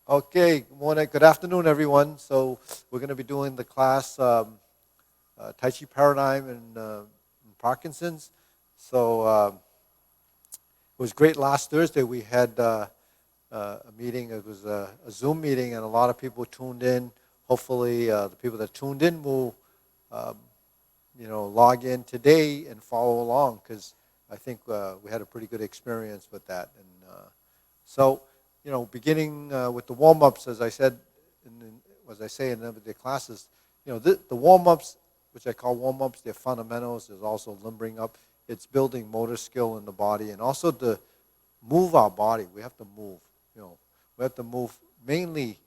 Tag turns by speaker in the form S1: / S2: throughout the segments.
S1: Okay, good morning, good afternoon, everyone. So we're going to be doing the class Tai Chi Paradigm and Parkinson's. So it was great last Thursday. We had a meeting. It was a Zoom meeting, and a lot of people tuned in. Hopefully, the people that tuned in will, um, log in today and follow along because I think we had a pretty good experience with that. So, beginning with the warm-ups, as I said, as I say in the classes, the warm-ups, which I call warm-ups, they're fundamentals. There's also limbering up. It's building motor skill in the body, and also to move our body. We have to move. We have to move mainly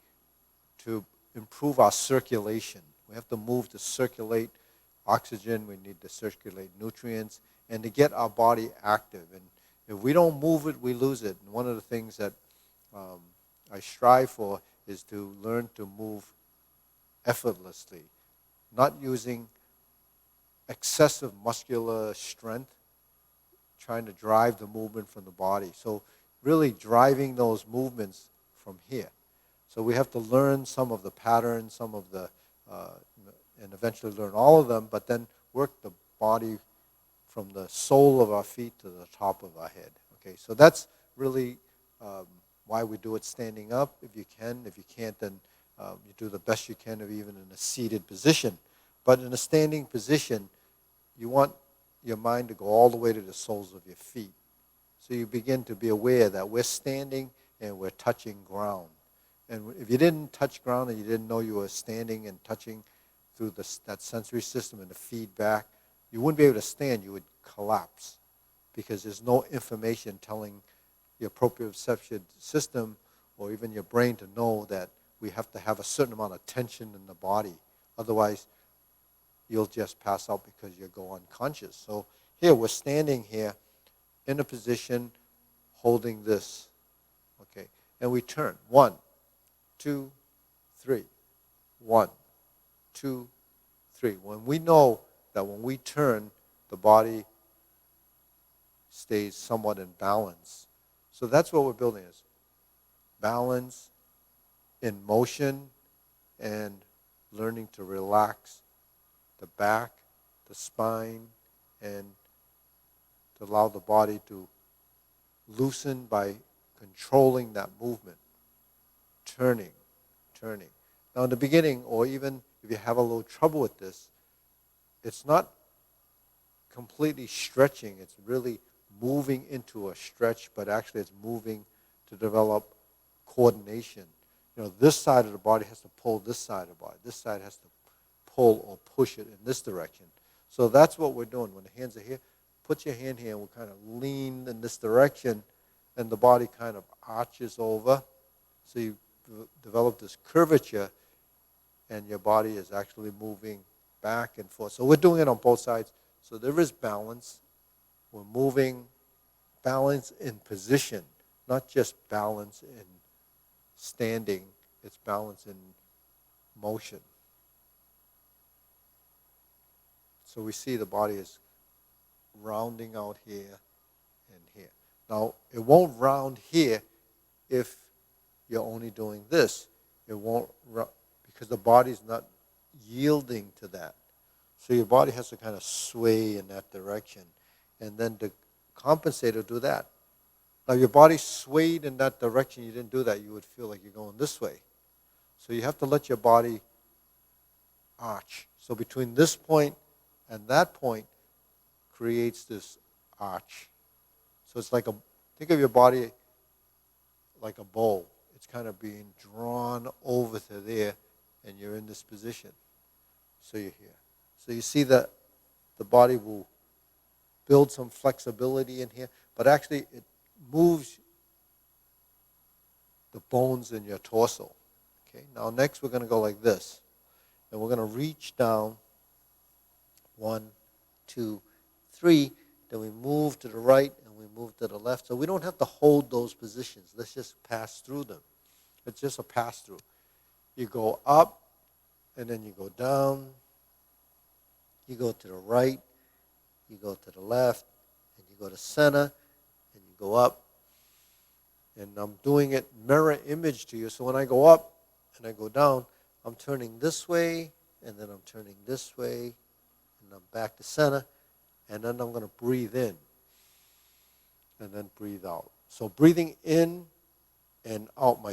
S1: to improve our circulation. We have to move to circulate oxygen. We need to circulate nutrients, and to get our body active. And if we don't move it, we lose it. And one of the things that I strive for is to learn to move effortlessly, not using excessive muscular strength, trying to drive the movement from the body. So really driving those movements from here. So we have to learn some of the patterns, some of the, and eventually learn all of them, but then work the body from the sole of our feet to the top of our head. Okay, so that's really why we do it standing up, if you can. If you can't, then you do the best you can, of even in a seated position. But in a standing position, you want your mind to go all the way to the soles of your feet. So you begin to be aware that we're standing and we're touching ground. And if you didn't touch ground and you didn't know you were standing and touching through that sensory system and the feedback, you wouldn't be able to stand. You would collapse because there's no information telling your proprioception system or even your brain to know that we have to have a certain amount of tension in the body. Otherwise, you'll just pass out because you'll go unconscious. So here, we're standing here in a position holding this. Okay, and we turn. 1, 2, 3. 1, 2, 3. When we know that when we turn, the body stays somewhat in balance. So that's what we're building is balance in motion and learning to relax the back, the spine, and to allow the body to loosen by controlling that movement, turning. Now in the beginning, or even if you have a little trouble with this, it's not completely stretching. It's really moving into a stretch, but actually it's moving to develop coordination. This side of the body has to pull this side of the body. This side has to pull or push it in this direction. So that's what we're doing. When the hands are here, put your hand here and we'll kind of lean in this direction, and the body kind of arches over. So you develop this curvature, and your body is actually moving back and forth. So we're doing it on both sides. So there is balance. We're moving balance in position, not just balance in standing. It's balance in motion. So we see the body is rounding out here and here. Now, it won't round here if you're only doing this. It won't, because the body's not yielding to that. So your body has to kind of sway in that direction. And then to compensate or do that. Now, your body swayed in that direction, you didn't do that, you would feel like you're going this way. So you have to let your body arch. So between this point and that point creates this arch. So it's like think of your body like a bow. It's kind of being drawn over to there, and you're in this position. So you're here. So you see that the body will build some flexibility in here, but actually it moves the bones in your torso. Okay. Now next we're going to go like this, and we're going to reach down. 1, 2, 3. Then we move to the right and we move to the left. So we don't have to hold those positions. Let's just pass through them. It's just a pass through. You go up and then you go down. You go to the right. You go to the left. And you go to center. And you go up. And I'm doing it mirror image to you. So when I go up and I go down, I'm turning this way, and then I'm turning this way, and I'm back to center, and then I'm going to breathe in, and then breathe out. So breathing in and out, my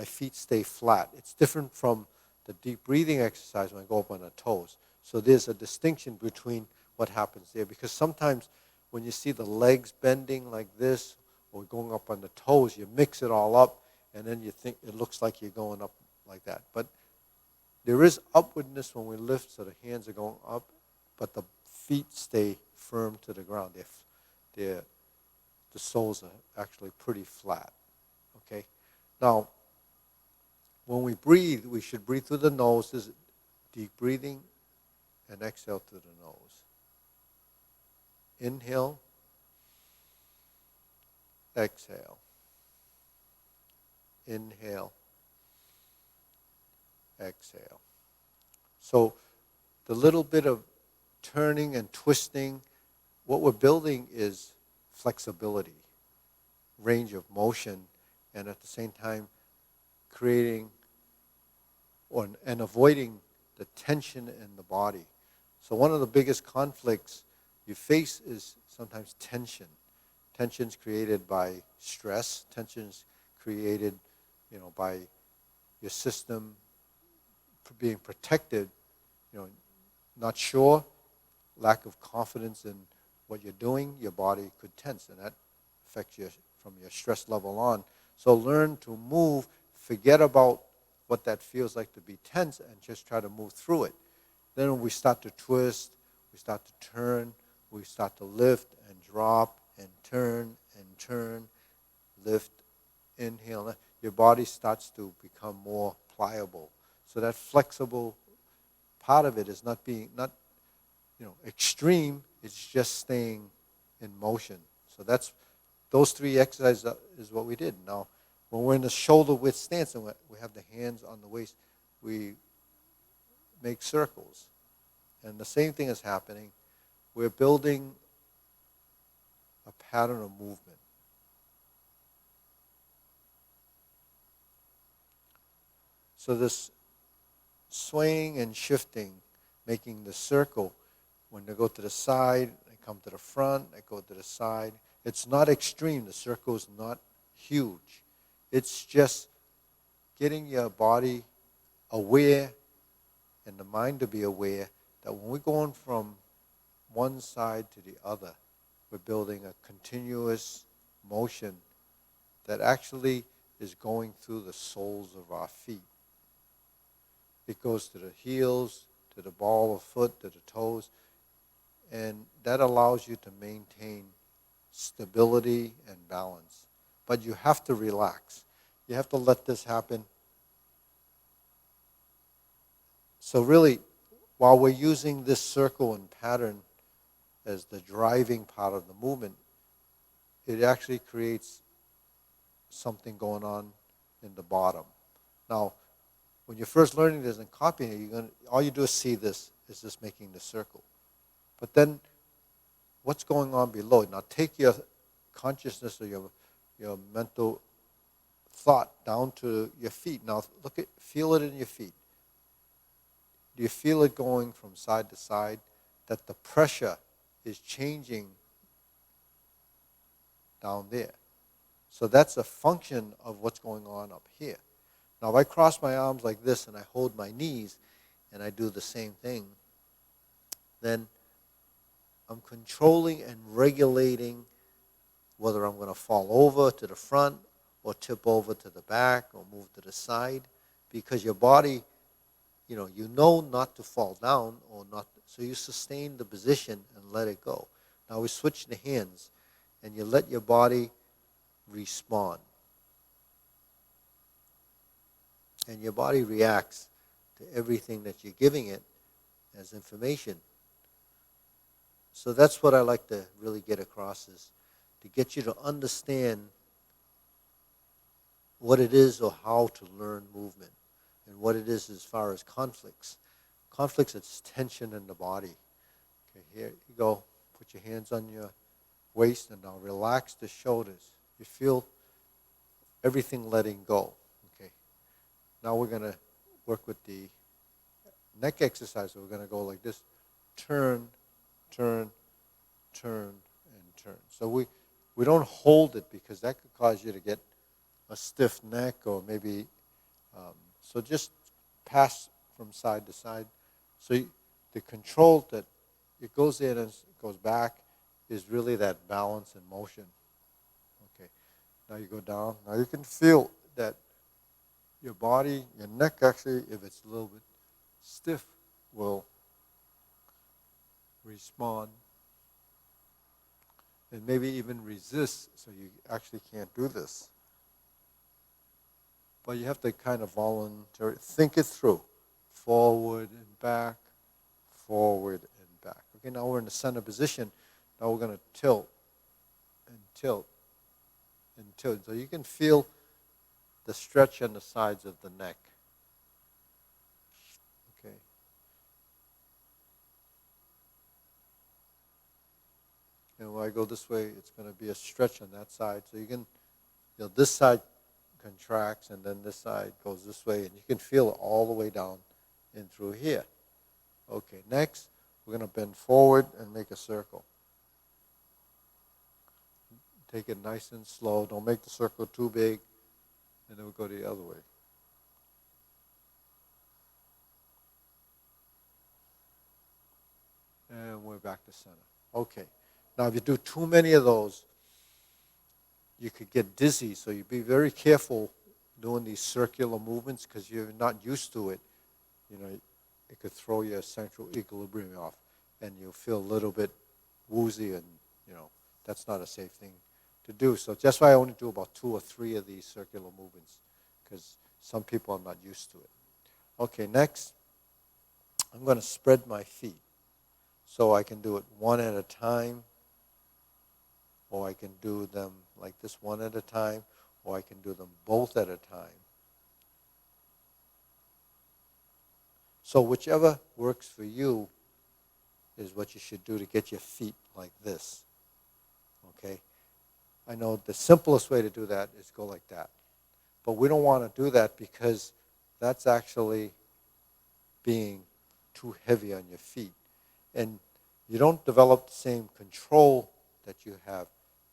S1: feet stay flat. It's different from the deep breathing exercise when I go up on the toes. So there's a distinction between what happens there, because sometimes when you see the legs bending like this or going up on the toes, you mix it all up, and then you think it looks like you're going up like that. But there is upwardness when we lift, so the hands are going up, but the feet stay firm to the ground. The soles are actually pretty flat. Okay? Now, when we breathe, we should breathe through the nose. This is deep breathing, and exhale through the nose. Inhale, exhale. Inhale, exhale. So the little bit of turning and twisting, what we're building is flexibility, range of motion, and at the same time creating and avoiding the tension in the body. So one of the biggest conflicts you face is sometimes tension. Tension's created by stress. Tension's created, by your system being protected, not sure, lack of confidence in what you're doing, your body could tense, and that affects you from your stress level on. So learn to move, forget about what that feels like to be tense, and just try to move through it. Then when we start to twist, we start to turn, we start to lift and drop and turn, lift, inhale. Your body starts to become more pliable. So that flexible part of it is not extreme, it's just staying in motion. So those three exercises is what we did. Now, when we're in the shoulder width stance and we have the hands on the waist, we make circles. And the same thing is happening. We're building a pattern of movement. So this swaying and shifting, making the circle, when they go to the side, they come to the front, they go to the side. It's not extreme. The circle is not huge. It's just getting your body aware and the mind to be aware that when we're going from one side to the other, we're building a continuous motion that actually is going through the soles of our feet. It goes to the heels, to the ball of foot, to the toes, and that allows you to maintain stability and balance. But you have to relax. You have to let this happen. So really, while we're using this circle and pattern as the driving part of the movement, it actually creates something going on in the bottom. Now, when you're first learning this and copying it, all you do is see this, is just making the circle. But then, what's going on below? Now take your consciousness or your mental thought down to your feet. Now feel it in your feet. Do you feel it going from side to side? That the pressure is changing down there. So that's a function of what's going on up here. Now if I cross my arms like this and I hold my knees and I do the same thing, then I'm controlling and regulating whether I'm going to fall over to the front or tip over to the back or move to the side, because your body, you know not to fall down or not, so you sustain the position and let it go. Now we switch the hands and you let your body respond. And your body reacts to everything that you're giving it as information. So that's what I like to really get across, is to get you to understand what it is or how to learn movement and what it is as far as conflicts. Conflicts, it's tension in the body. Okay, here you go. Put your hands on your waist and now relax the shoulders. You feel everything letting go. Okay. Now we're going to work with the neck exercise. So we're going to go like this. Turn, turn, turn, and turn. So we don't hold it because that could cause you to get a stiff neck or maybe, so just pass from side to side. So the control that it goes in and goes back is really that balance and motion. Okay. Now you go down. Now you can feel that your body, your neck actually, if it's a little bit stiff, will respond and maybe even resist, so you actually can't do this. But you have to kind of voluntarily think it through. Forward and back, forward and back. Okay, now we're in the center position. Now we're going to tilt and tilt and tilt. So you can feel the stretch on the sides of the neck. Okay. And when I go this way, it's going to be a stretch on that side. So you can, this side contracts and then this side goes this way, and you can feel it all the way down in through here. Okay, next, we're going to bend forward and make a circle. Take it nice and slow. Don't make the circle too big. And then we'll go the other way. And we're back to center. Okay. Now, if you do too many of those, you could get dizzy. So you be very careful doing these circular movements because you're not used to it. It could throw your central equilibrium off, and you'll feel a little bit woozy, and that's not a safe thing to do. So that's why I only do about 2 or 3 of these circular movements, because some people are not used to it. Okay, next, I'm going to spread my feet. So I can do it one at a time, or I can do them like this, one at a time, or I can do them both at a time. So whichever works for you is what you should do to get your feet like this. Okay? I know the simplest way to do that is go like that. But we don't want to do that because that's actually being too heavy on your feet. And you don't develop the same control that you have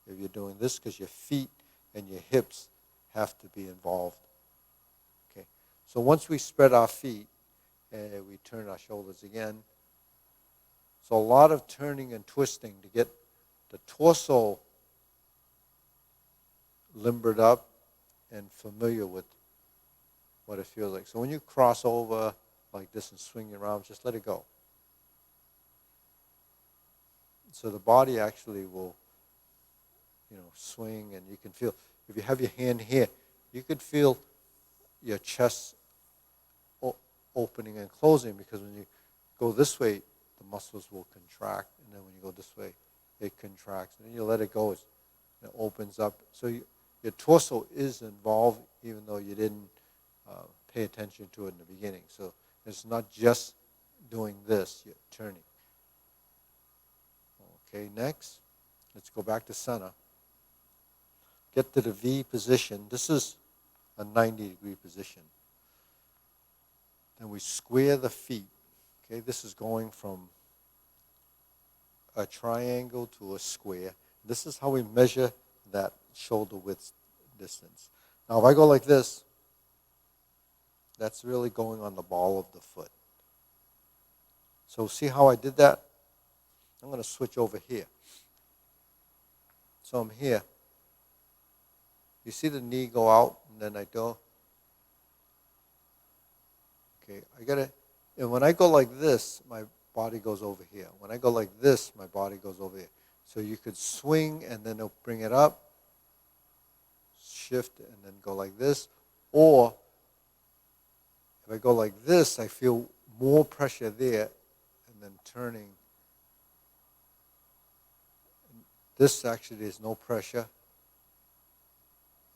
S1: if you're doing this, because your feet and your hips have to be involved. Okay? So once we spread our feet, and we turn our shoulders again. So a lot of turning and twisting to get the torso limbered up and familiar with what it feels like. So when you cross over like this and swing your arms, just let it go. So the body actually will, swing, and you can feel, if you have your hand here, you could feel your chest opening and closing, because when you go this way, the muscles will contract, and then when you go this way, it contracts, and then you let it go, it opens up. So your torso is involved, even though you didn't pay attention to it in the beginning. So it's not just doing this, you're turning. Okay, next, let's go back to center. Get to the V position. This is a 90-degree position. Then we square the feet. Okay, this is going from a triangle to a square. This is how we measure that shoulder width distance. Now, if I go like this, that's really going on the ball of the foot. So see how I did that? I'm going to switch over here. So I'm here. You see the knee go out, and then I go. Okay, I got it. And when I go like this, my body goes over here. When I go like this, my body goes over here. So you could swing, and then it'll bring it up, shift, and then go like this. Or if I go like this, I feel more pressure there, and then turning. This actually, there's no pressure.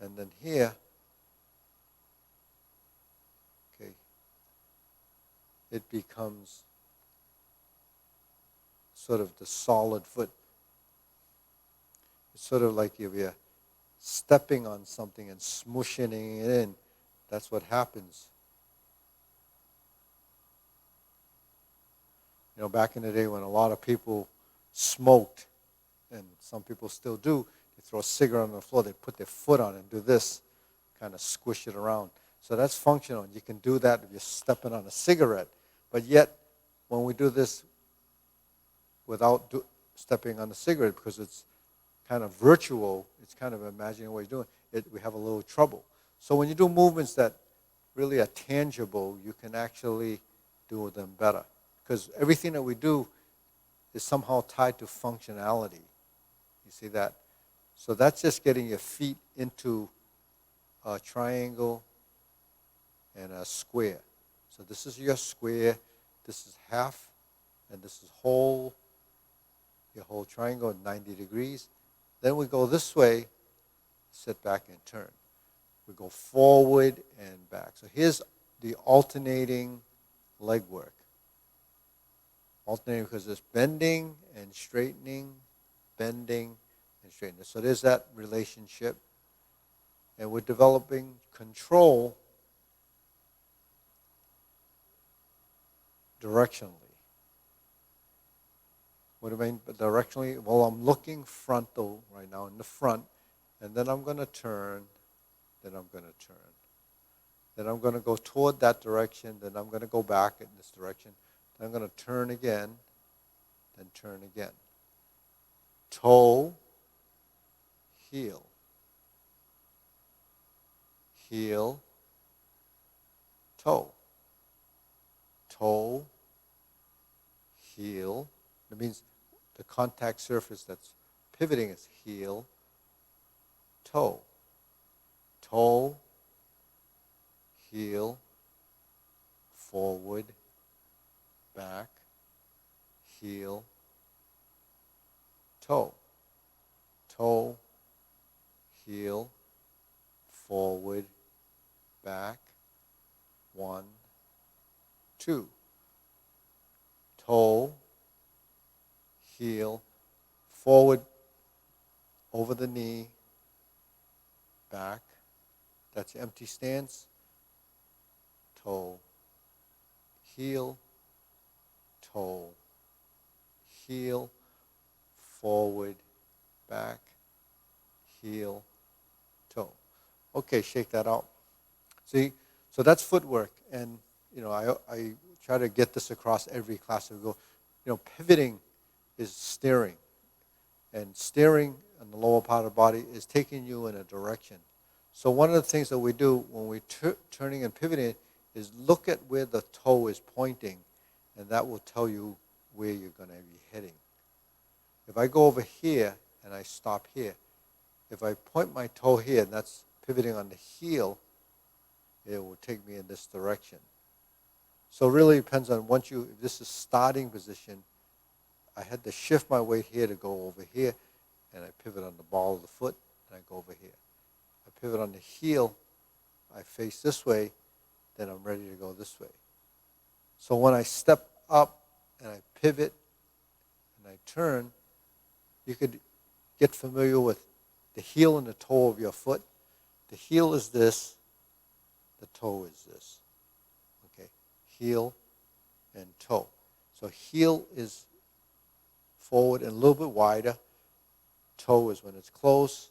S1: And then here, okay, it becomes sort of the solid foot. It's sort of like if you're stepping on something and smushing it in. That's what happens. Back in the day when a lot of people smoked, and some people still do, they throw a cigarette on the floor, they put their foot on it and do this, kind of squish it around. So that's functional. You can do that if you're stepping on a cigarette. But yet, when we do this without stepping on the cigarette, because it's kind of virtual, it's kind of imagining what you're doing, we have a little trouble. So when you do movements that really are tangible, you can actually do them better. Because everything that we do is somehow tied to functionality. You see that? So that's just getting your feet into a triangle and a square. So this is your square, this is half, and this is whole. Your whole triangle at 90 degrees. Then we go this way, sit back and turn. We go forward and back. So here's the alternating leg work. Alternating because there's bending and straightening, bending and straightening. So there's that relationship. And we're developing control directionally. What do I mean directionally? Well, I'm looking frontal right now in the front, and then I'm going to turn, then I'm going to turn. Then I'm going to go toward that direction, then I'm going to go back in this direction. Then I'm going to turn again, then turn again. Toe, heel. Heel, toe. Toe, heel. That means the contact surface that's pivoting is heel, toe. Toe, heel, forward, back, heel, toe. Toe, heel, forward, back, 1, 2. Toe, heel, forward, over the knee, back. That's empty stance. Toe, heel, toe, heel, forward, back, heel, toe. Okay, shake that out. See, so that's footwork, and I try to get this across every class. We go, pivoting is steering, and steering on the lower part of the body is taking you in a direction. So one of the things that we do when we're turning and pivoting is look at where the toe is pointing, and that will tell you where you're going to be heading. If I go over here and I stop here, if I point my toe here, and that's pivoting on the heel, it will take me in this direction. So it really depends on if this is starting position, I had to shift my weight here to go over here, and I pivot on the ball of the foot, and I go over here. I pivot on the heel, I face this way, then I'm ready to go this way. So when I step up and I pivot and I turn, you could get familiar with the heel and the toe of your foot. The heel is this, the toe is this. Okay, heel and toe. So heel is forward and a little bit wider. Toe is when it's close.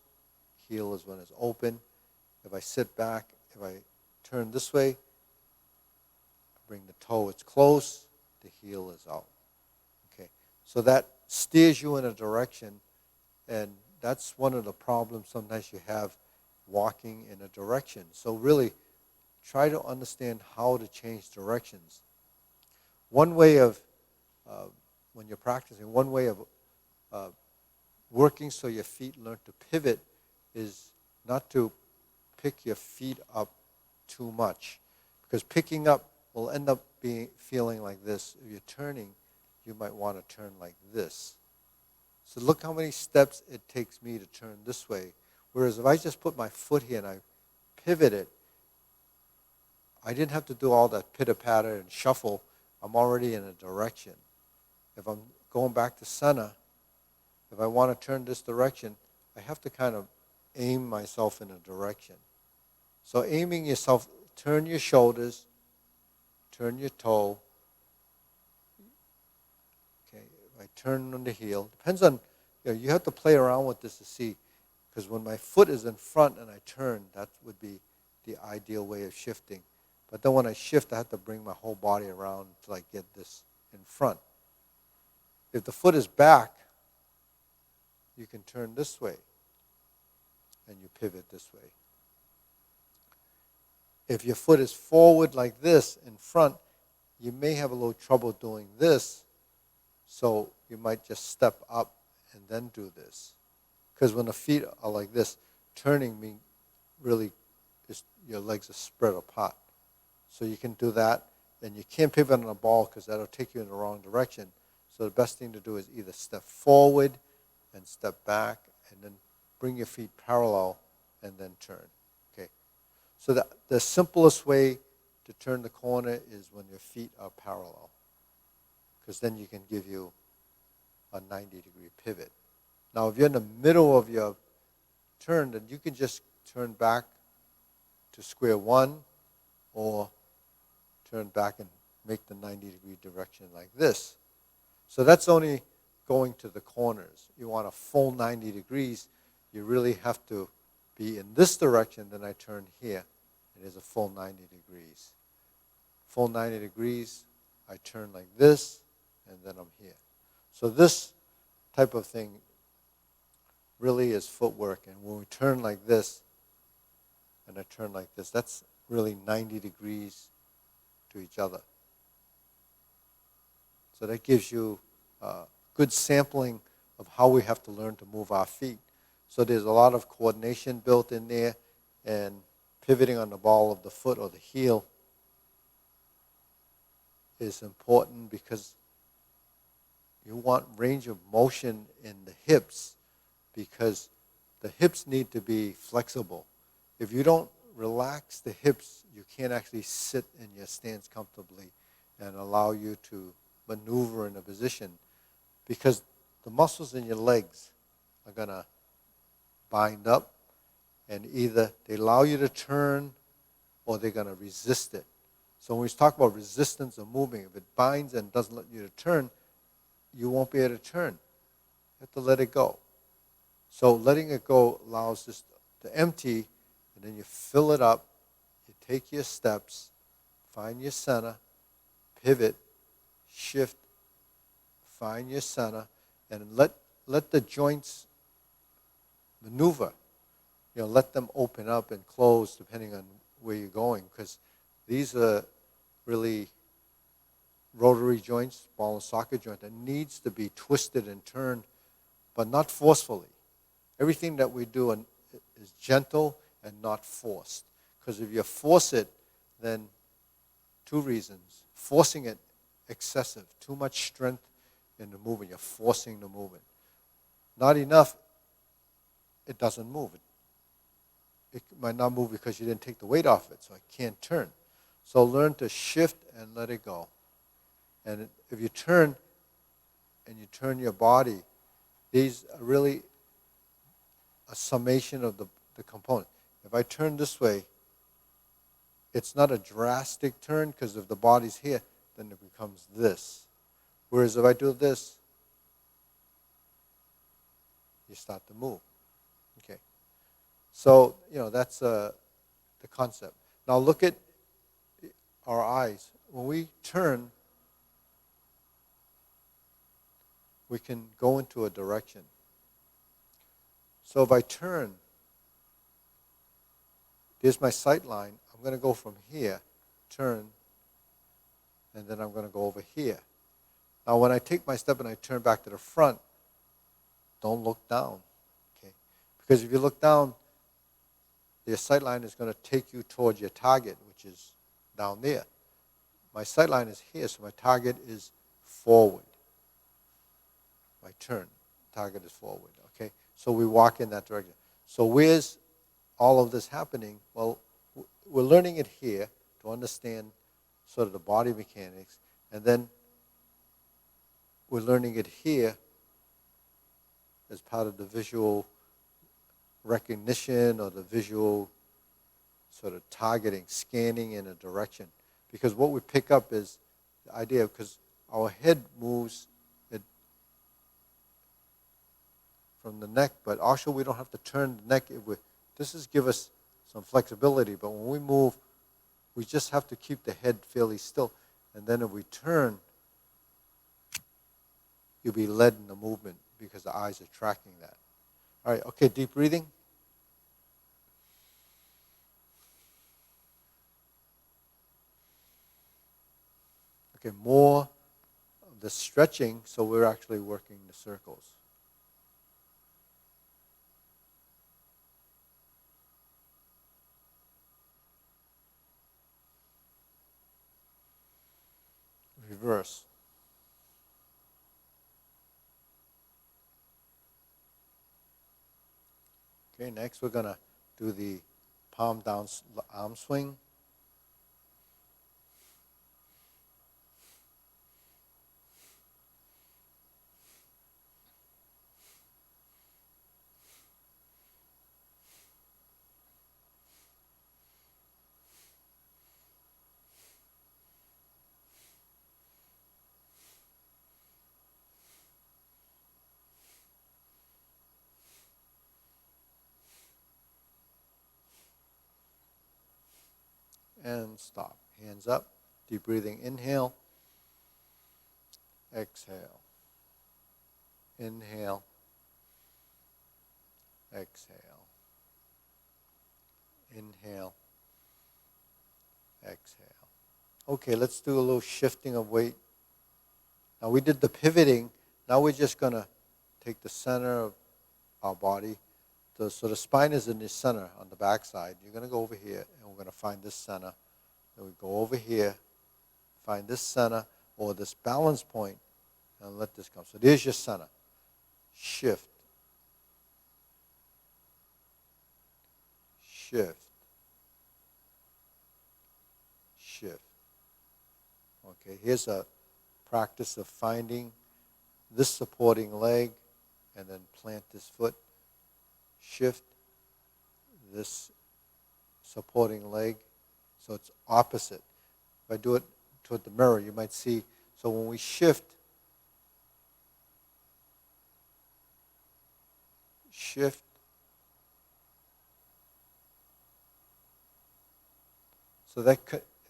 S1: Heel is when it's open. If I sit back, if I turn this way, I bring the toe, it's close. The heel is out. Okay, so that steers you in a direction, and that's one of the problems sometimes you have walking in a direction. So really, try to understand how to change directions. One way of, when you're practicing, one way of working so your feet learn to pivot is not to pick your feet up too much. Because picking up will end up feeling like this. If you're turning, you might want to turn like this. So look how many steps it takes me to turn this way. Whereas if I just put my foot here and I pivot it, I didn't have to do all that pitter-patter and shuffle. I'm already in a direction. If I'm going back to center, if I want to turn this direction, I have to kind of aim myself in a direction. So aiming yourself, turn your shoulders, turn your toe. Okay, if I turn on the heel, depends on, you have to play around with this to see, because when my foot is in front and I turn, that would be the ideal way of shifting. But then when I shift, I have to bring my whole body around till I get this in front. If the foot is back, you can turn this way and you pivot this way. If your foot is forward like this in front, you may have a little trouble doing this, so you might just step up and then do this. Because when the feet are like this, turning means really your legs are spread apart. So you can do that, and you can't pivot on a ball because that'll take you in the wrong direction. So the best thing to do is either step forward and step back, and then bring your feet parallel and then turn. Okay. So the simplest way to turn the corner is when your feet are parallel, because then you can give you a 90-degree pivot. Now, if you're in the middle of your turn, then you can just turn back to square one, or turn back and make the 90-degree direction like this. So that's only going to the corners. You want a full 90 degrees, you really have to be in this direction, then I turn here. It is a full 90 degrees. Full 90 degrees, I turn like this, and then I'm here. So this type of thing really is footwork. And when we turn like this, and I turn like this, that's really 90 degrees to each other. So that gives you good sampling of how we have to learn to move our feet. So there's a lot of coordination built in there, and pivoting on the ball of the foot or the heel is important because you want range of motion in the hips, because the hips need to be flexible. If you don't relax the hips, you can't actually sit in your stance comfortably and allow you to maneuver in a position, because the muscles in your legs are going to bind up, and either they allow you to turn or they're going to resist it. So when we talk about resistance or moving, if it binds and doesn't let you to turn, you won't be able to turn. You have to let it go. So letting it go allows this to empty, and then you fill it up, you take your steps, find your center, pivot, shift, find your center, and let the joints maneuver. Let them open up and close depending on where you're going, because these are really rotary joints, ball and socket joint, that needs to be twisted and turned, but not forcefully. Everything that we do is gentle and not forced. Because if you force it, then two reasons. Forcing it, excessive, too much strength in the movement. You're forcing the movement. Not enough, it doesn't move. It might not move because you didn't take the weight off it, so it can't turn. So learn to shift and let it go. And if you turn and you turn your body, these are really a summation of the component. If I turn this way, it's not a drastic turn, because if the body's here, then it becomes this. Whereas if I do this, you start to move. Okay. So, that's the concept. Now look at our eyes. When we turn, we can go into a direction. So if I turn, there's my sight line. I'm going to go from here, turn, and then I'm going to go over here. Now when I take my step and I turn back to the front, don't look down. Okay? Because if you look down, your sight line is going to take you towards your target, which is down there. My sight line is here, so my target is forward. My turn, target is forward. Okay? So we walk in that direction. So where's all of this happening? Well, we're learning it here to understand sort of the body mechanics, and then we're learning it here as part of the visual recognition or the visual sort of targeting, scanning in a direction. Because what we pick up is the idea, because our head moves it from the neck, but also we don't have to turn the neck. This is give us some flexibility, but when we move, we just have to keep the head fairly still. And then if we turn, you'll be led in the movement because the eyes are tracking that. All right, okay, deep breathing. Okay, more of the stretching, so we're actually working the circles. Reverse. Okay, next we're going to do the palm down arm swing. And stop. Hands up. Deep breathing. Inhale. Exhale. Inhale. Exhale. Inhale. Exhale. Okay, let's do a little shifting of weight. Now we did the pivoting. Now we're just going to take the center of our body. So the spine is in the center on the back side. You're going to go over here, and we're going to find this center. Then we go over here, find this center, or this balance point, and let this come. So there's your center. Shift. Shift. Shift. Okay, here's a practice of finding this supporting leg, and then plant this foot. Shift this supporting leg, so it's opposite. If I do it toward the mirror, you might see, so when we shift, so that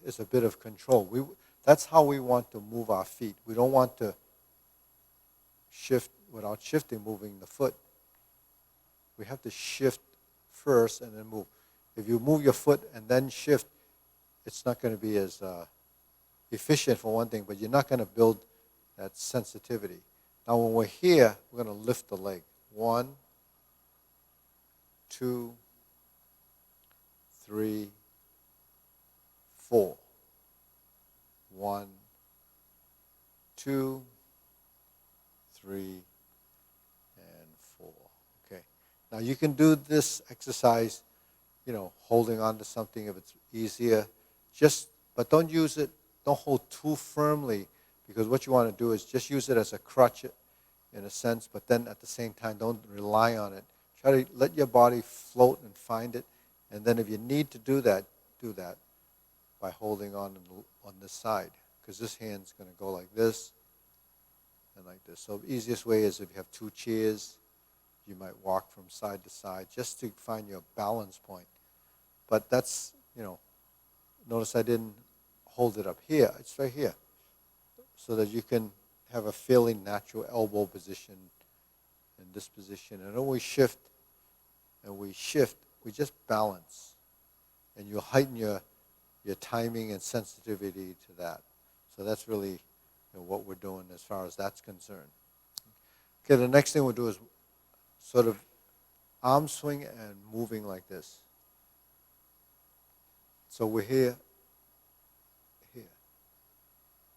S1: is a bit of control. That's how we want to move our feet. We don't want to shift without shifting, moving the foot. We have to shift first and then move. If you move your foot and then shift, it's not going to be as efficient for one thing, but you're not going to build that sensitivity. Now when we're here, we're going to lift the leg. 1, 2, 3, 4. 1, 2, 3, and 4. Okay. Now you can do this exercise, holding on to something if it's easier. But don't use it, don't hold too firmly, because what you want to do is just use it as a crutch in a sense, but then at the same time don't rely on it. Try to let your body float and find it, and then if you need to do that by holding on this side, because this hand's going to go like this and like this. So the easiest way is if you have 2 chairs, you might walk from side to side just to find your balance point. But that's, notice I didn't hold it up here. It's right here, so that you can have a fairly natural elbow position in this position. And when we shift, we just balance. And you heighten your timing and sensitivity to that. So that's really what we're doing as far as that's concerned. Okay, the next thing we'll do is sort of arm swing and moving like this. So we're here.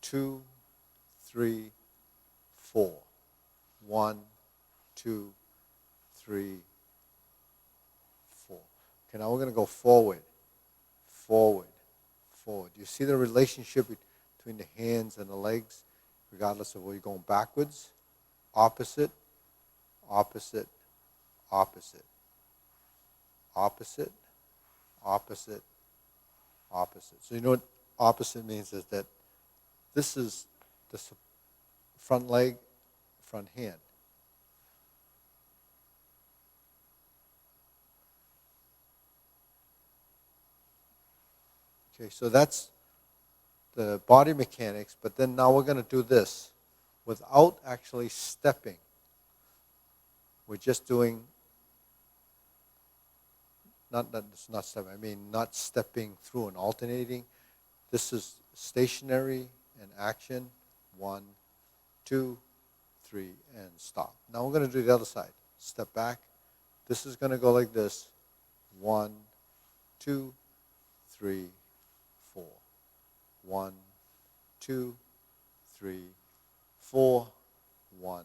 S1: 2, 3, 4. 1, 2, 3, 4. Okay, now we're going to go forward, forward, forward. You see the relationship between the hands and the legs, regardless of whether you're going backwards, opposite, opposite, opposite. opposite, opposite, opposite. So you know what opposite means is that this is the front leg, front hand. Okay, so that's the body mechanics, but then now we're going to do this without actually stepping. We're just doing, not stepping, I mean not stepping through and alternating. This is stationary and action. 1, 2, 3, and stop. Now we're going to do the other side. Step back. This is going to go like this. 1, 2, 3, 4. 1, 2, 3, 4, 1,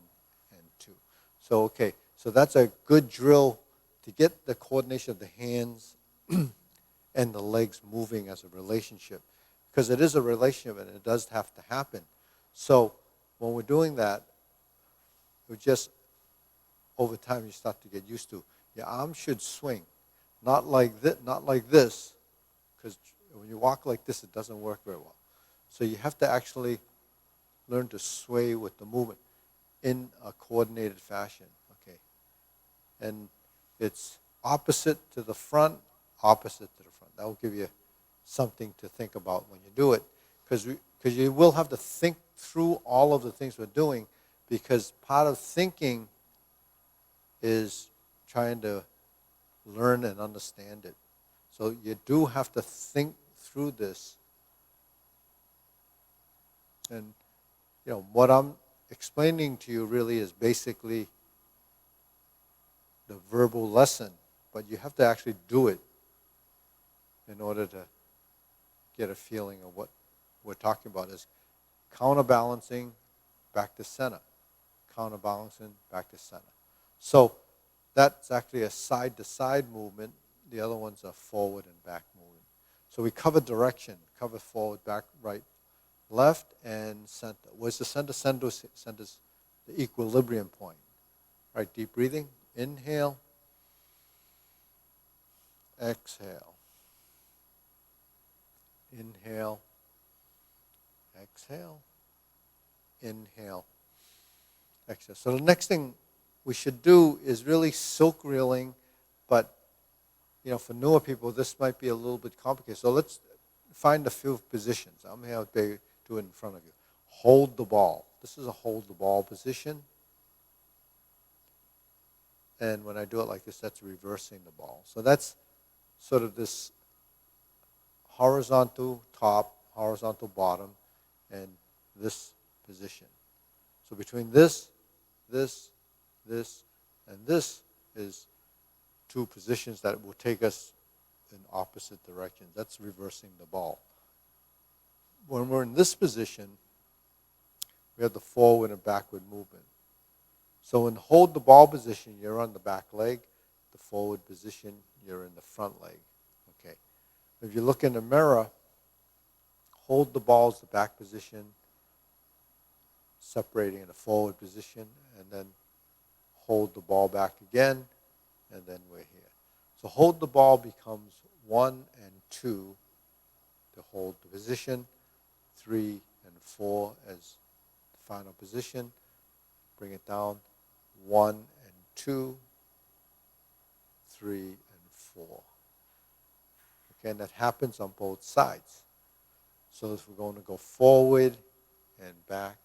S1: and 2. So, okay, so that's a good drill to get the coordination of the hands and the legs moving as a relationship. Because it is a relationship and it does have to happen. So when we're doing that, we just, over time you start to get used to, your arm should swing. Not like this, because when you walk like this, it doesn't work very well. So you have to actually learn to sway with the movement in a coordinated fashion, okay? And it's opposite to the front, opposite to the front. That will give you something to think about when you do it, because you will have to think through all of the things we're doing, because part of thinking is trying to learn and understand it. So you do have to think through this. And what I'm explaining to you really is basically the verbal lesson, but you have to actually do it in order to get a feeling of what we're talking about. Is counterbalancing back to center, counterbalancing back to center. So that's actually a side-to-side movement. The other one's a forward and back movement. So we cover direction, cover forward, back, right, left, and center. Where's the center? Center's the equilibrium point. Right, deep breathing. Inhale. Exhale. Inhale. Exhale. Inhale. Exhale. So the next thing we should do is really silk reeling, but for newer people, this might be a little bit complicated. So let's find a few positions. I'm going to do it in front of you. Hold the ball. This is a hold the ball position. And when I do it like this, that's reversing the ball. So that's sort of this horizontal top, horizontal bottom, and this position. So between this, and this is two positions that will take us in opposite directions. That's reversing the ball. When we're in this position, we have the forward and backward movement. So in hold the ball position, you're on the back leg. The forward position, you're in the front leg. Okay. If you look in the mirror, hold the ball is the back position, separating in a forward position, and then hold the ball back again, and then we're here. So hold the ball becomes 1 and 2 to hold the position, 3 and 4 as the final position. Bring it down, 1 and 2, 3 and 4. Okay, and that happens on both sides. So if we're going to go forward and back,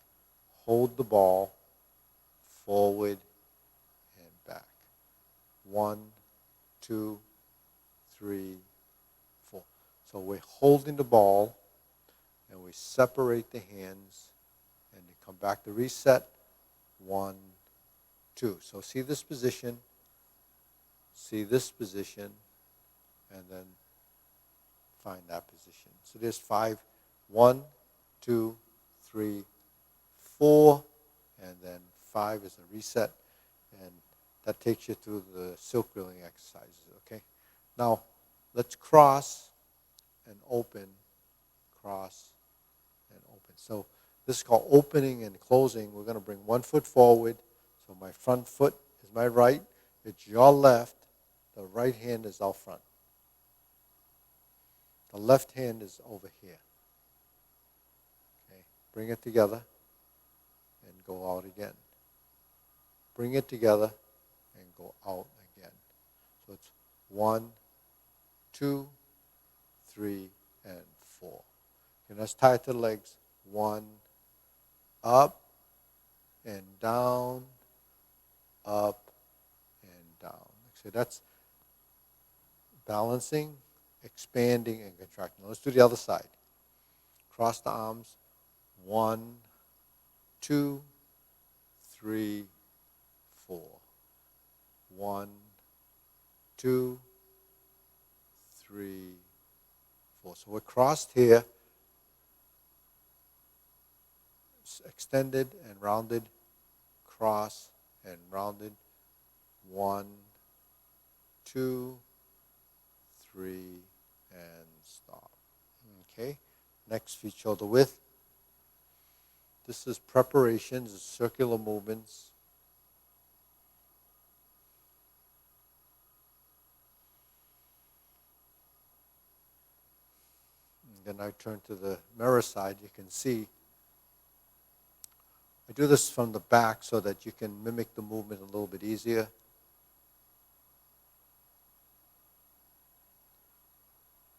S1: hold the ball, forward and back. 1, 2, 3, 4. So we're holding the ball, and we separate the hands, and they come back to reset. 1, 2. So see this position, and then find that position. So there's 5. 1, 2, 3, 4, and then 5 is a reset, and that takes you through the silk reeling exercises, okay? Now, let's cross and open, cross and open. So this is called opening and closing. We're going to bring one foot forward. So my front foot is my right. It's your left. the right hand is out front. The left hand is over here. Okay, bring it together and go out again. Bring it together and go out again. So it's 1, 2, 3, and 4. And let's tie it to the legs. 1, up and down, up and down. So that's balancing, expanding, and contracting. Let's do the other side. Cross the arms. 1, 2, 3, 4. 1, 2, 3, 4. So we're crossed here, extended and rounded, cross and rounded. 1, 2, 3, and stop. Okay. Next, feet shoulder width. This is preparation. This is circular movements. And then I turn to the mirror side. You can see I do this from the back so that you can mimic the movement a little bit easier.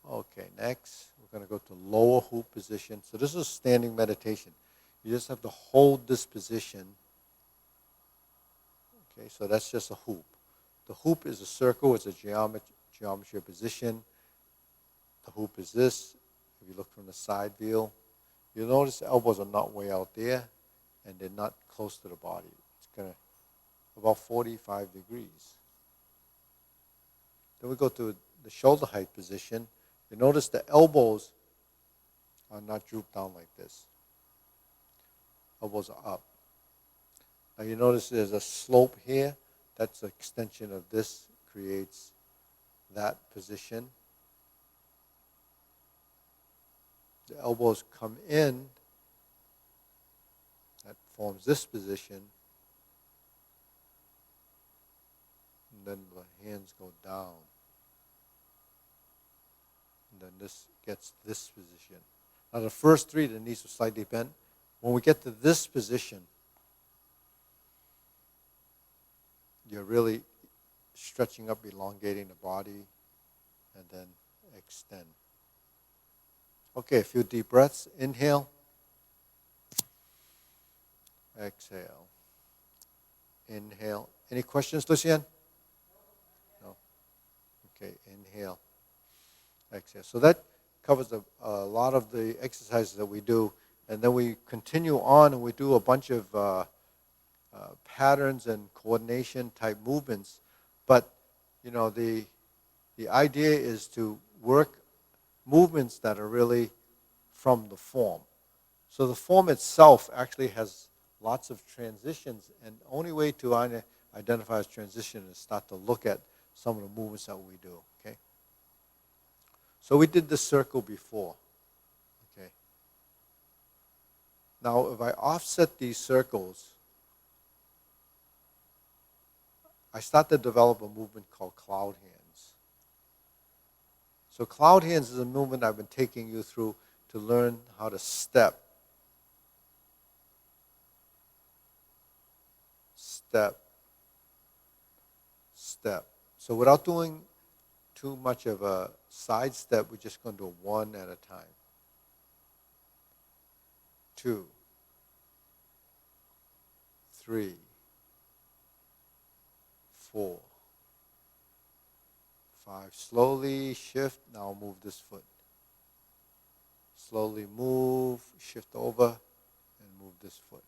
S1: Okay, next we're going to go to lower hoop position. So this is standing meditation. You just have to hold this position. Okay, so that's just a hoop. The hoop is a circle. It's a geometry position. The hoop is this. If you look from the side view, you'll notice the elbows are not way out there, and they're not close to the body. It's going to about 45 degrees. Then we go to the shoulder height position. You notice the elbows are not drooped down like this. Elbows are up. Now you notice there's a slope here. That's the extension of this, creates that position. The elbows come in. That forms this position. And then the hands go down. And then this gets this position. Now the first three, the knees are slightly bent. When we get to this position, you're really stretching up, elongating the body, and then extend. Okay, a few deep breaths. Inhale. Exhale. Inhale. Any questions, Lucian? No. Okay, inhale. Exhale. So that covers a lot of the exercises that we do, and then we continue on and we do a bunch of patterns and coordination type movements. But you know, the idea is to work movements that are really from the form. So the form itself actually has lots of transitions, and the only way to identify as transition is start to look at some of the movements that we do. Okay. So we did the circle before. Okay. Now, if I offset these circles, I start to develop a movement called cloud hands. So cloud hands is a movement I've been taking you through to learn how to step. Step. Step. So without doing too much of a side step, we're just going to do one at a time. 2, 3, 4, 5. Slowly shift. Now move this foot. Slowly move, shift over, and move this foot.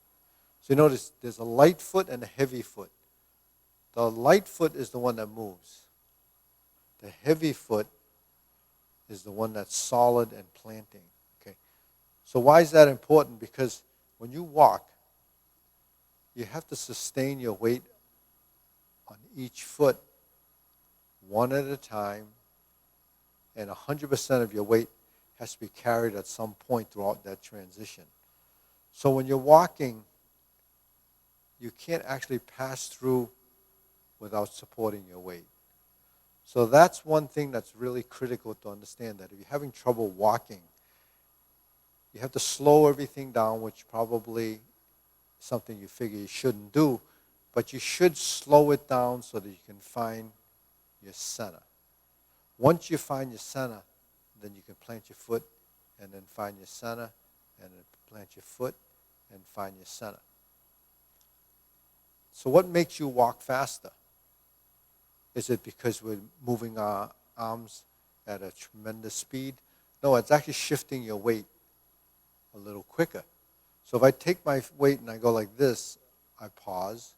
S1: So you notice there's a light foot and a heavy foot. The light foot is the one that moves. The heavy foot is the one that's solid and planting. Okay. So why is that important? Because when you walk, you have to sustain your weight on each foot one at a time, and 100% of your weight has to be carried at some point throughout that transition. So when you're walking, you can't actually pass through without supporting your weight. So that's one thing that's really critical to understand, that if you're having trouble walking, you have to slow everything down, which probably something you figure you shouldn't do, but you should slow it down so that you can find your center. Once you find your center, then you can plant your foot and then find your center, and then plant your foot and find your center. So what makes you walk faster? Is it because we're moving our arms at a tremendous speed? No, it's actually shifting your weight a little quicker. So if I take my weight and I go like this, I pause,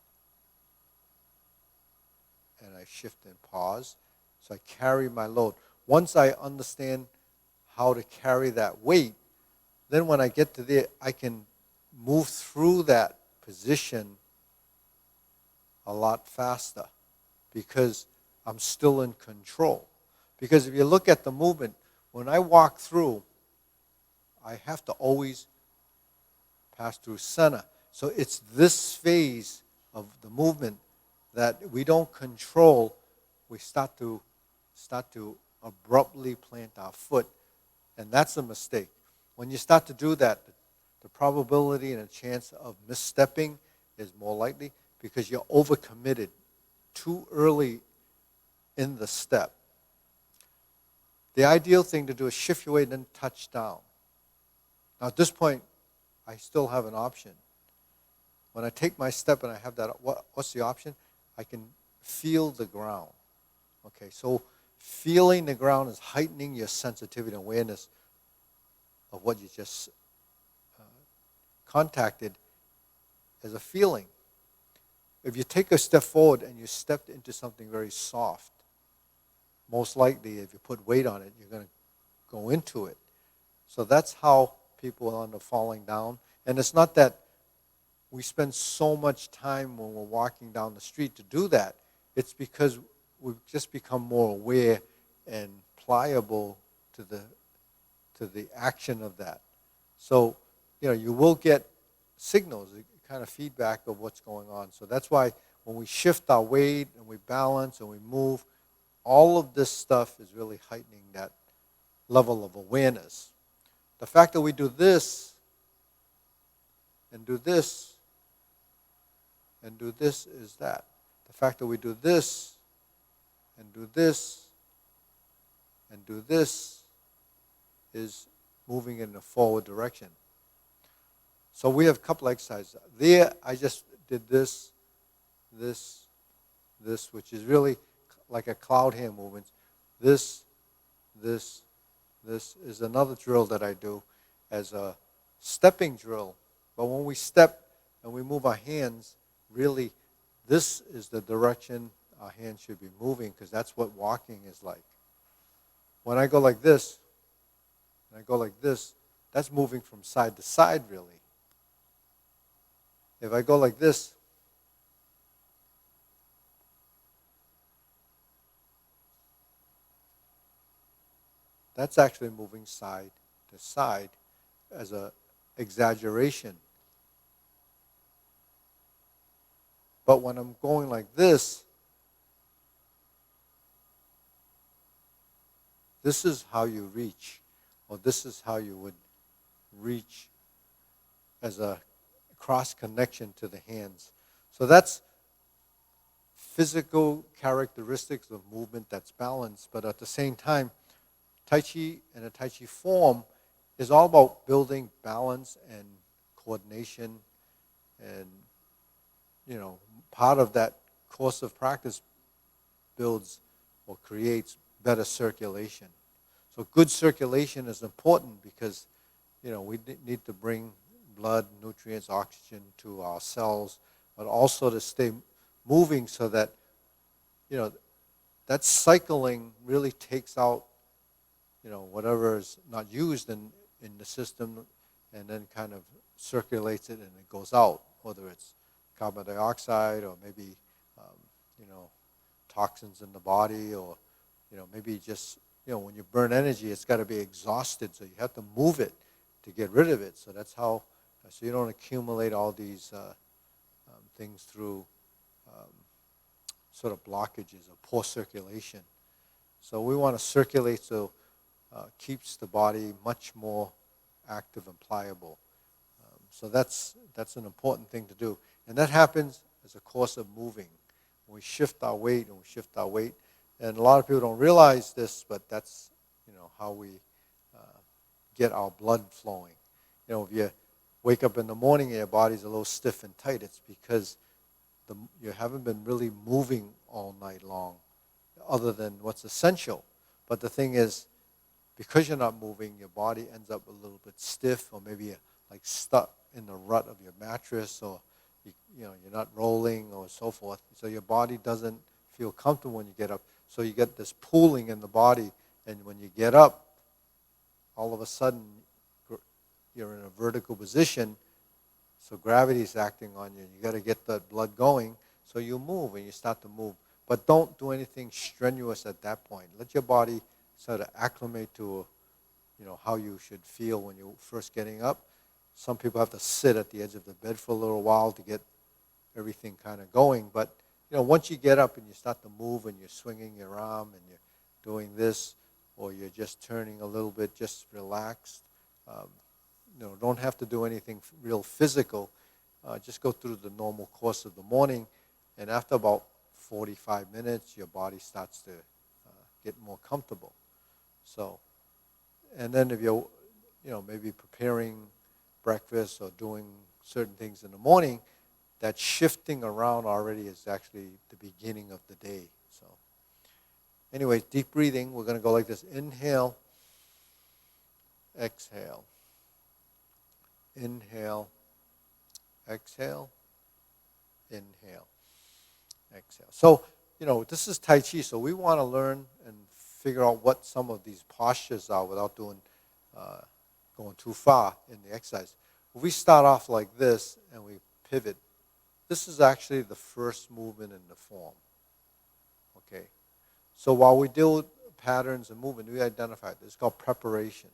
S1: and I shift and pause. So I carry my load. Once I understand how to carry that weight, then when I get to there, I can move through that position a lot faster because I'm still in control. Because if you look at the movement, when I walk through, I have to always pass through center. So it's this phase of the movement that we don't control. We start to abruptly plant our foot, and that's a mistake. When you start to do that, the probability and a chance of misstepping is more likely because you're overcommitted too early in the step. The ideal thing to do is shift your weight and then touch down. Now at this point, I still have an option. When I take my step and I have that, what's the option? I can feel the ground. Okay, so feeling the ground is heightening your sensitivity and awareness of what you just contacted as a feeling. If you take a step forward and you stepped into something very soft, most likely if you put weight on it, you're going to go into it. So that's how people end up falling down. And it's not that we spend so much time when we're walking down the street to do that. It's because we've just become more aware and pliable to the action of that. So, you will get signals, kind of feedback of what's going on. So that's why when we shift our weight and we balance and we move, all of this stuff is really heightening that level of awareness. The fact that we do this and do this and do this is that. The fact that we do this and do this and do this is moving in a forward direction. So we have a couple exercises. There, I just did this, which is really like a cloud hand movement. This is another drill that I do as a stepping drill. But when we step and we move our hands, really, this is the direction our hands should be moving, because that's what walking is like. When I go like this, and I go like this, that's moving from side to side, really. If I go like this, that's actually moving side to side as an exaggeration. But when I'm going like this is how you reach, or this is how you would reach as a cross connection to the hands. So that's physical characteristics of movement that's balanced, but at the same time, Tai Chi and a Tai Chi form is all about building balance and coordination, and part of that course of practice builds or creates better circulation. So good circulation is important because we need to bring blood, nutrients, oxygen to our cells, but also to stay moving so that that cycling really takes out whatever is not used in the system, and then kind of circulates it and it goes out, whether it's carbon dioxide or maybe toxins in the body, or maybe just when you burn energy, it's got to be exhausted, so you have to move it to get rid of it. So that's how, so you don't accumulate all these things through sort of blockages or poor circulation. So we want to circulate so keeps the body much more active and pliable. So that's an important thing to do. And that happens as a course of moving. We shift our weight and we shift our weight. And a lot of people don't realize this, but that's how we get our blood flowing. If you wake up in the morning and your body's a little stiff and tight, it's because you haven't been really moving all night long, other than what's essential. But the thing is, because you're not moving, your body ends up a little bit stiff, or maybe you're like stuck in the rut of your mattress, or you're not rolling, or so forth. So your body doesn't feel comfortable when you get up. So you get this pooling in the body, and when you get up, all of a sudden you're in a vertical position. So gravity is acting on you. You got to get that blood going, so you move and you start to move. But don't do anything strenuous at that point. Let your body sort of acclimate to, how you should feel when you're first getting up. Some people have to sit at the edge of the bed for a little while to get everything kind of going. But once you get up and you start to move and you're swinging your arm and you're doing this, or you're just turning a little bit, just relaxed. Don't have to do anything real physical. Just go through the normal course of the morning, and after about 45 minutes, your body starts to get more comfortable. So, and then if you're, maybe preparing breakfast or doing certain things in the morning, that shifting around already is actually the beginning of the day. So, anyway, deep breathing. We're going to go like this: inhale, exhale. Inhale, exhale, inhale, exhale. So, this is Tai Chi, so we want to learn and figure out what some of these postures are without going too far in the exercise. If we start off like this and we pivot, this is actually the first movement in the form. Okay? So while we deal with patterns and movement, we identify this. It's called preparation.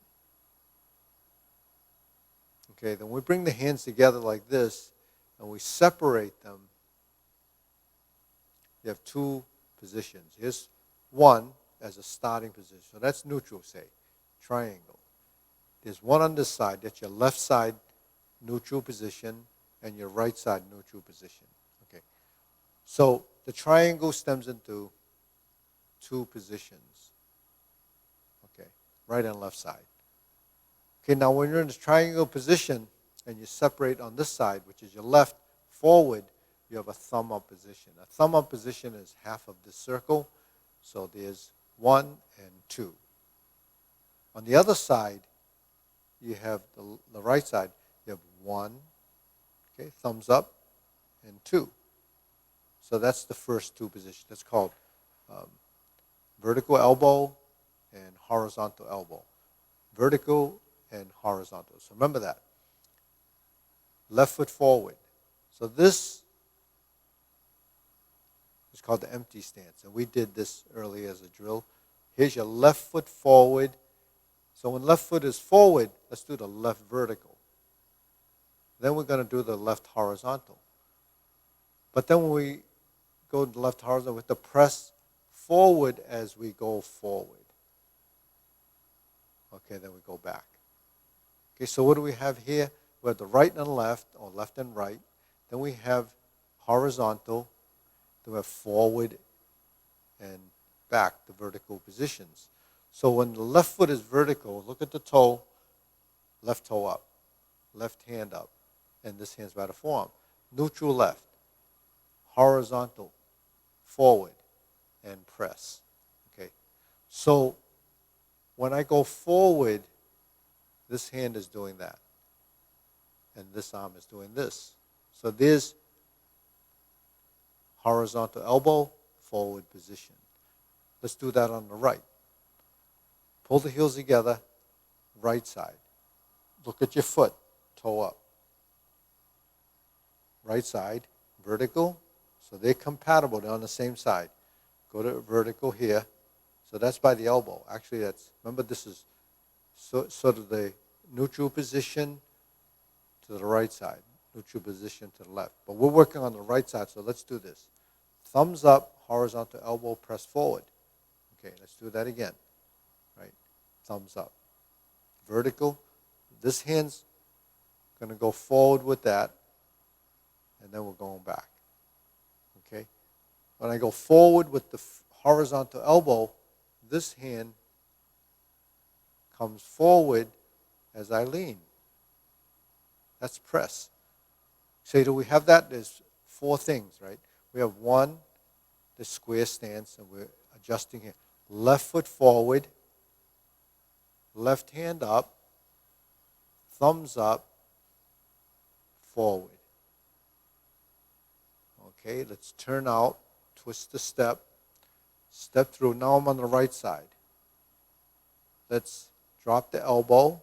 S1: Okay, then we bring the hands together like this, and we separate them. You have two positions. Here's one as a starting position. So that's neutral, say, triangle. There's one on this side. That's your left side neutral position, and your right side neutral position. Okay, so the triangle stems into two positions. Okay, right and left side. Okay, now when you're in this triangle position and you separate on this side, which is your left, forward, you have a thumb up position. A thumb up position is half of this circle, so there's 1 and 2. On the other side, you have the right side, you have 1, okay, thumbs up, and 2. So that's the first two positions. That's called vertical elbow and horizontal elbow. Vertical and horizontal. So remember that. Left foot forward. So this is called the empty stance. And we did this earlier as a drill. Here's your left foot forward. So when left foot is forward, let's do the left vertical. Then we're going to do the left horizontal. But then when we go to the left horizontal, we have to press forward as we go forward. Okay, then we go back. Okay, so what do we have here? We have the right and left, or left and right. Then we have horizontal. Then we have forward and back, the vertical positions. So when the left foot is vertical, look at the toe, left toe up, left hand up, and this hand's by the forearm. Neutral left, horizontal, forward, and press. Okay, so when I go forward, this hand is doing that. And this arm is doing this. So there's horizontal elbow, forward position. Let's do that on the right. Pull the heels together, right side. Look at your foot, toe up. Right side, vertical. So they're compatible, they're on the same side. Go to vertical here. So that's by the elbow. Actually, remember this is sort of the neutral position to the right side, neutral position to the left. But we're working on the right side, so let's do this. Thumbs up, horizontal elbow, press forward. Okay, let's do that again. Right? Thumbs up. Vertical. This hand's going to go forward with that, and then we're going back. Okay? When I go forward with the horizontal elbow, this hand comes forward as I lean. That's press. So do we have that? There's 4 things, right? We have 1, the square stance, and we're adjusting here. Left foot forward, left hand up, thumbs up, forward. Okay, let's turn out, twist the step, step through. Now I'm on the right side. Let's drop the elbow,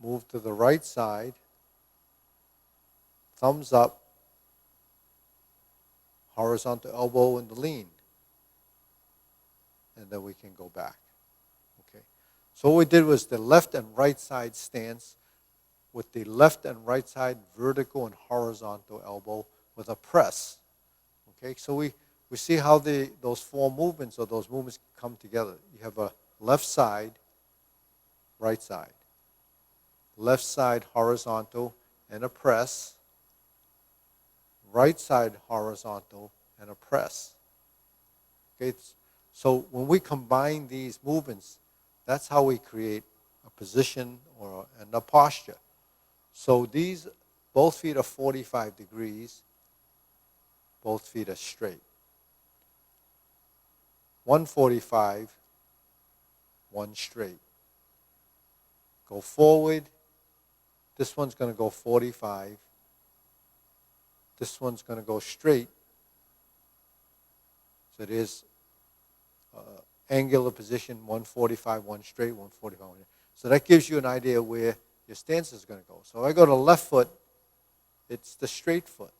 S1: move to the right side, thumbs up, horizontal elbow in the lean. And then we can go back. Okay. So what we did was the left and right side stance with the left and right side vertical and horizontal elbow with a press. Okay. So we see how those 4 movements or those movements come together. You have a left side, right side. Left side horizontal and a press. Right side horizontal and a press. Okay. So when we combine these movements, that's how we create a position and a posture. So these, both feet are 45 degrees, both feet are straight. 145, 1 straight. Go forward. This one's going to go 45. This one's going to go straight. So it is angular position, 145, 1 straight, 145, 1. So that gives you an idea where your stance is going to go. So if I go to left foot, it's the straight foot.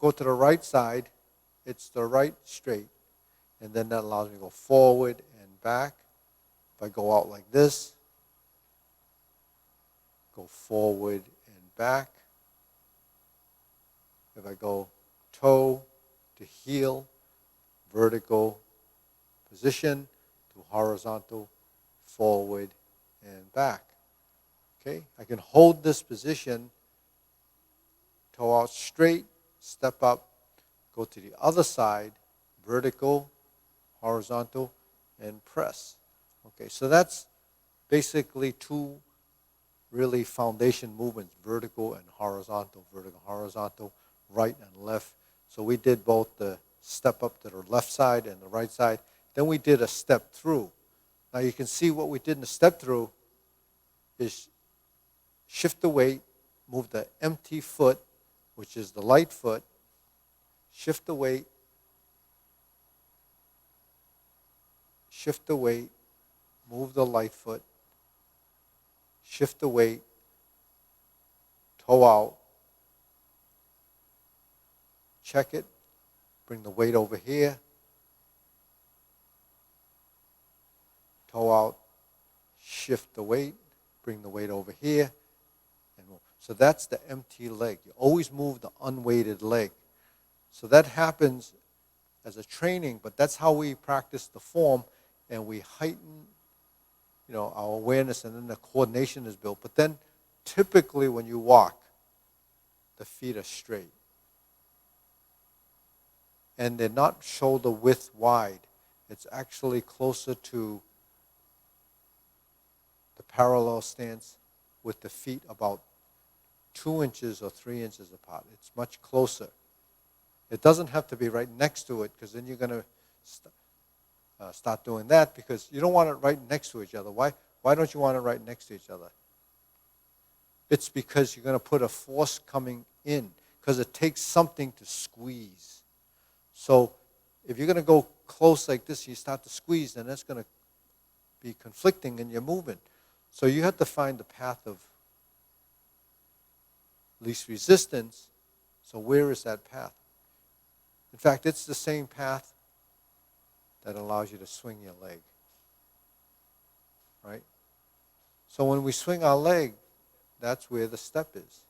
S1: Go to the right side, it's the right straight. And then that allows me to go forward and back. If I go out like this, go forward and back. If I go toe to heel, vertical position to horizontal, forward and back. Okay, I can hold this position, toe out straight, step up, go to the other side, vertical, horizontal, and press. Okay, so that's basically 2 really foundation movements, vertical and horizontal, right and left. So we did both the step up to the left side and the right side. Then we did a step through. Now you can see what we did in the step through is shift the weight, move the empty foot, which is the light foot, shift the weight, move the light foot, shift the weight, toe out, check it, bring the weight over here, toe out, shift the weight, bring the weight over here, and move. So that's the empty leg. You always move the unweighted leg. So that happens as a training, but that's how we practice the form, and we heighten, our awareness, and then the coordination is built. But then, typically, when you walk, the feet are straight, and they're not shoulder width wide. It's actually closer to the parallel stance with the feet about 2 inches or 3 inches apart. It's much closer. It doesn't have to be right next to it, because then you're going to start doing that, because you don't want it right next to each other. Why don't you want it right next to each other? It's because you're going to put a force coming in, because it takes something to squeeze. So if you're going to go close like this, you start to squeeze, then that's going to be conflicting in your movement. So you have to find the path of least resistance. So where is that path? In fact, it's the same path that allows you to swing your leg. Right? So when we swing our leg, that's where the step is.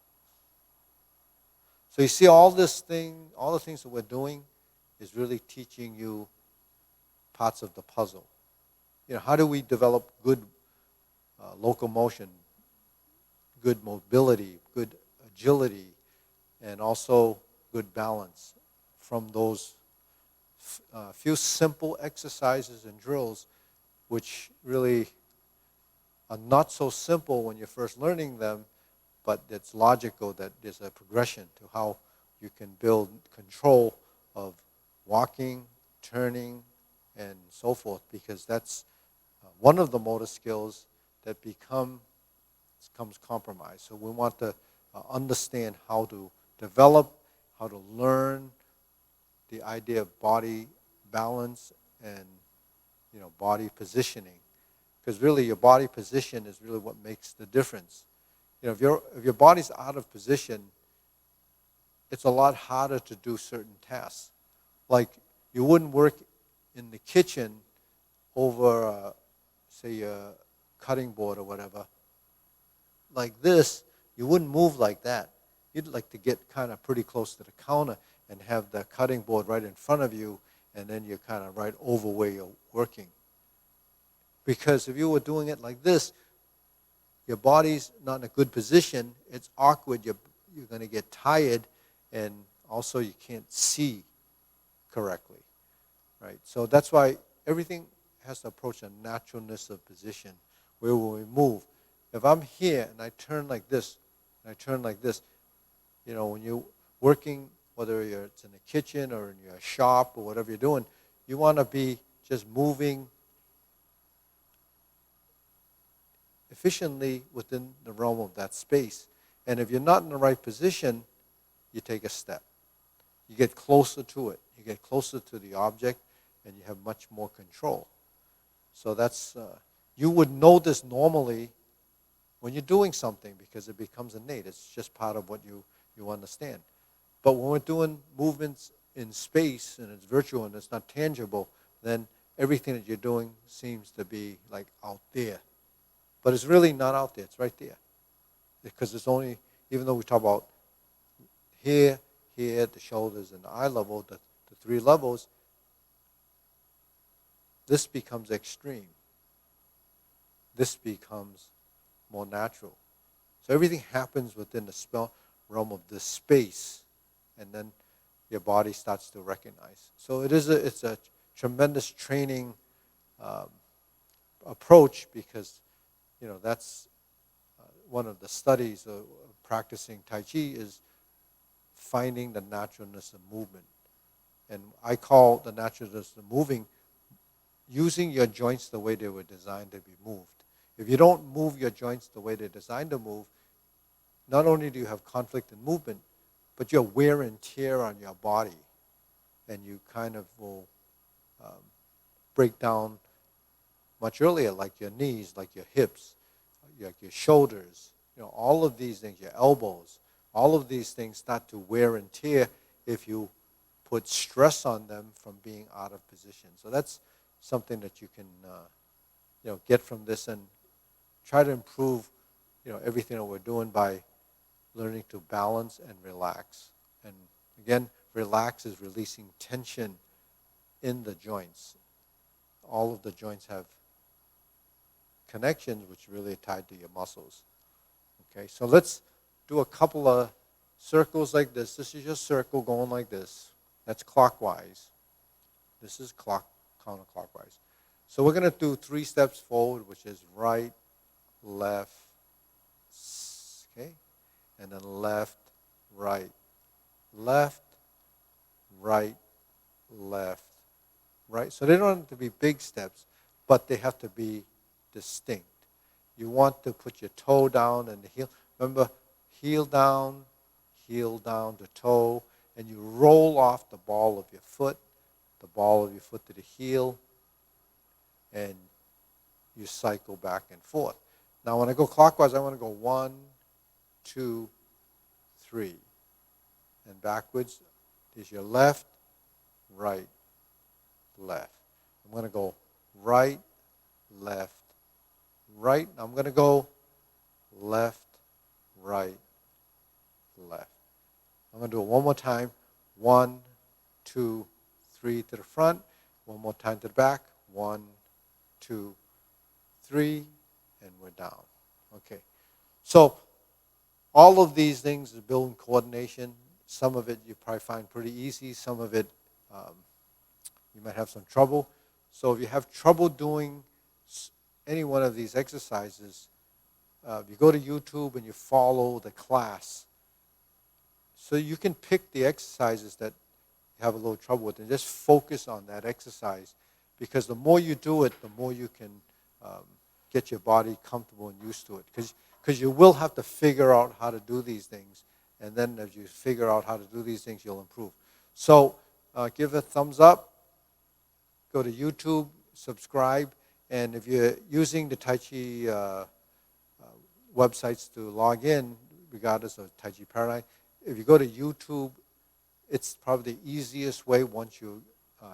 S1: So you see all the things that we're doing is really teaching you parts of the puzzle. How do we develop good locomotion, good mobility, good agility, and also good balance from those few simple exercises and drills, which really are not so simple when you're first learning them, but it's logical that there's a progression to how you can build control of walking, turning, and so forth, because that's one of the motor skills that becomes compromised. So we want to understand how to develop, how to learn the idea of body balance and body positioning, because really your body position is really what makes the difference. If your body's out of position, it's a lot harder to do certain tasks. Like you wouldn't work in the kitchen over, say, a cutting board or whatever. Like this, you wouldn't move like that. You'd like to get kind of pretty close to the counter and have the cutting board right in front of you, and then you're kind of right over where you're working. Because if you were doing it like this, your body's not in a good position. It's awkward. You're going to get tired, and also you can't see correctly, right? So that's why everything has to approach a naturalness of position. Where will we move? If I'm here and I turn like this, and I turn like this, when you're working, whether it's in the kitchen or in your shop or whatever you're doing, you want to be just moving efficiently within the realm of that space. And if you're not in the right position, you take a step. You get closer to it. You get closer to the object, and you have much more control. So that's, you would know this normally when you're doing something, because it becomes innate. It's just part of what you understand. But when we're doing movements in space, and it's virtual and it's not tangible, then everything that you're doing seems to be like out there. But it's really not out there. It's right there. Because it's only, even though we talk about here, the shoulders, and the eye level, the three levels, this becomes extreme. This becomes more natural. So everything happens within the realm of this space, and then your body starts to recognize. So it's a tremendous training approach, because that's one of the studies of practicing Tai Chi is finding the naturalness of movement. And I call the naturalness of moving using your joints the way they were designed to be moved. If you don't move your joints the way they're designed to move, not only do you have conflict in movement, but you have wear and tear on your body, and you kind of will break down much earlier, like your knees, like your hips, like your shoulders, all of these things, your elbows, all of these things start to wear and tear if you put stress on them from being out of position. So that's something that you can get from this, and try to improve everything that we're doing by learning to balance and relax. And again, relax is releasing tension in the joints. All of the joints have connections which really are tied to your muscles. Okay, so let's do a couple of circles like this. This is your circle going like this. That's clockwise. This is counterclockwise. So we're going to do 3 steps forward, which is right, left, okay, and then left, right, left, right, left, right. So they don't have to be big steps, but they have to be distinct. You want to put your toe down and the heel. Remember, heel down to toe, and you roll off the ball of your foot to the heel, and you cycle back and forth. Now when I go clockwise, I want to go 1, 2, 3. And backwards is your left, right, left. I'm going to go right, left, right. I'm going to go left, right, left. I'm going to do it one more time. 1, 2, 3 to the front. One more time to the back. 1, 2, 3, and we're down. Okay. So all of these things is building coordination. Some of it you probably find pretty easy. Some of it you might have some trouble. So if you have trouble doing any one of these exercises, you go to YouTube and you follow the class. So you can pick the exercises that you have a little trouble with and just focus on that exercise, because the more you do it, the more you can get your body comfortable and used to it. Because you will have to figure out how to do these things, and then as you figure out how to do these things, you'll improve. So give a thumbs up, go to YouTube, subscribe, and if you're using the Tai Chi websites to log in, regardless of Tai Chi Paradigm, if you go to YouTube, it's probably the easiest way once you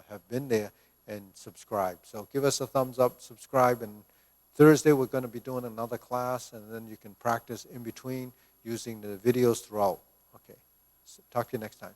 S1: have been there, and subscribe. So give us a thumbs up, subscribe, and Thursday we're going to be doing another class, and then you can practice in between using the videos throughout. Okay, so talk to you next time.